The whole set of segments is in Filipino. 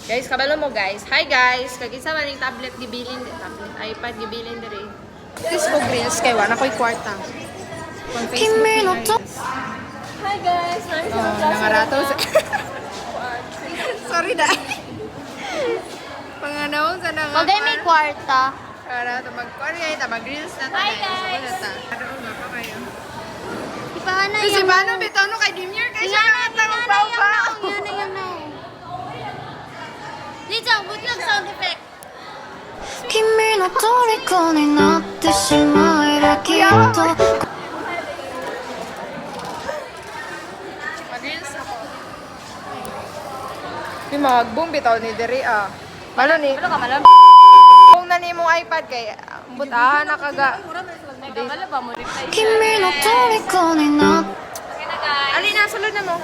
Guys, kabalo mo guys. Hi guys. Kag-isa man yung tablet gibilin, tablet iPad gibilin diri. Facebook Reels kay wala ko'y kwarta. Kung Facebook Reels. Hi guys! Oh, nangaratos. Sorry da. Panganawon sa nang. Pagay may kwarta. Para to mag-Korea, mag-reels na tayo. Hi, guys. Ano nga pa kayo? Di pa na Kasi yan. paano bitaw no kay Dimir kay siya nang papa. Yan na. Dito, good luck sound effect. 君の虜になってしまえばきっと Mag-reels ako. Di mag-boom bitaw ni Dere ah. Malo ni. Ano ka malam? Kung nani mong iPad kay buta nakaga. Wala ba mo reply 君の虜になって Ali na sulod na mo.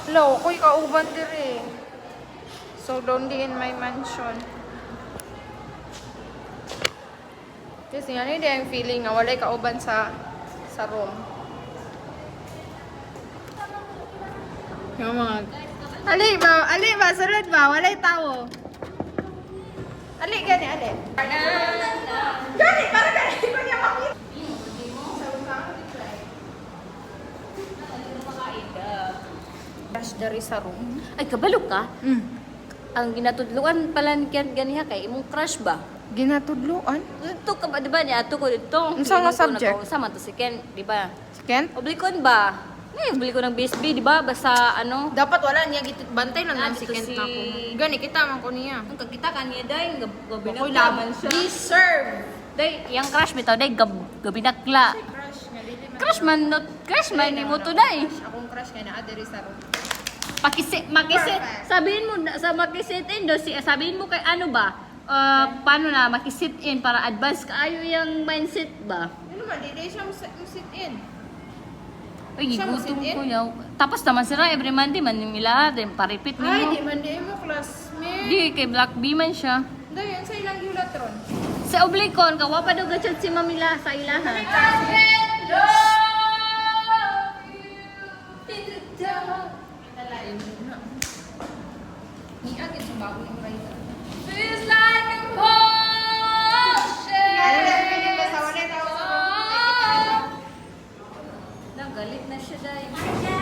Hello, koy kauban Dere. So lonely in my mansion. Kasi ano yung yung feeling nga walay kauban sa room. Yung mga... Ali ba, sulod ba? Walay tao. Ali, gani, ali. Gani, para gani. Ko niya makita. Crush dari sa room. Ay, kabalo ka? Ang ginatudluan pala ni Kian ganiha kay imong crush ba? Ginatudluan? Ito ka ba, di ba? Ni ato ko dito. Unsa nga subject? Sama to si Ken, di ba? Ken? Oblikon ba? Ngay, oblikon ng BSB, di ba? Basta ano? Dapat wala niya bantay lang Ah, si dito Ken si- ako. Gani, kita man ko niya. Ang kagkita ka niya, day, Ako'y gabinakla siya. Deserve! Day, yung crush bitaw, day, gabinakla. Crush nga, dili man. Crush man ni mo to, day. Akong crush kay na adere sa room. Makisit, Perfect. sabihin mo sa makisit in do, sabihin mo kay ano ba? Paano na makisit in para advance kaayo yung mindset ba? Ano ba, di siya sit in. Ay, Siya mo gutom sit-in? ko yaw. Tapos naman sila every Monday man yung ila, then paripit Ay, mo. di man di mo classmate. Di kay Black B man siya. Daw yan sa ilang yulatron. Sa oblikon kawa pa daw gachat si Mamila sa ilaha. Ni agad sa bago yung writer. Feels like a potion. Nagalit na siya dahil.